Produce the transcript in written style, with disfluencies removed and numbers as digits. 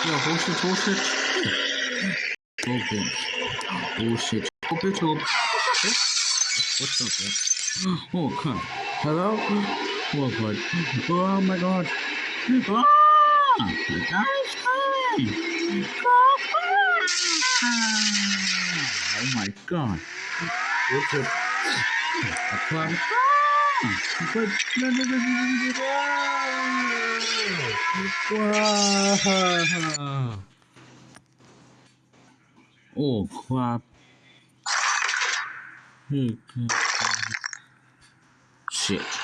Yeah, hold shit. Okay. Oh shit. Okay, so what's up, man? Oh god. Hello? Oh god. Oh my god. Ah! The guy's coming! Oh my god. What's up? A cloud? But no, no, no, no, no, no, no. Oh crap. Shit.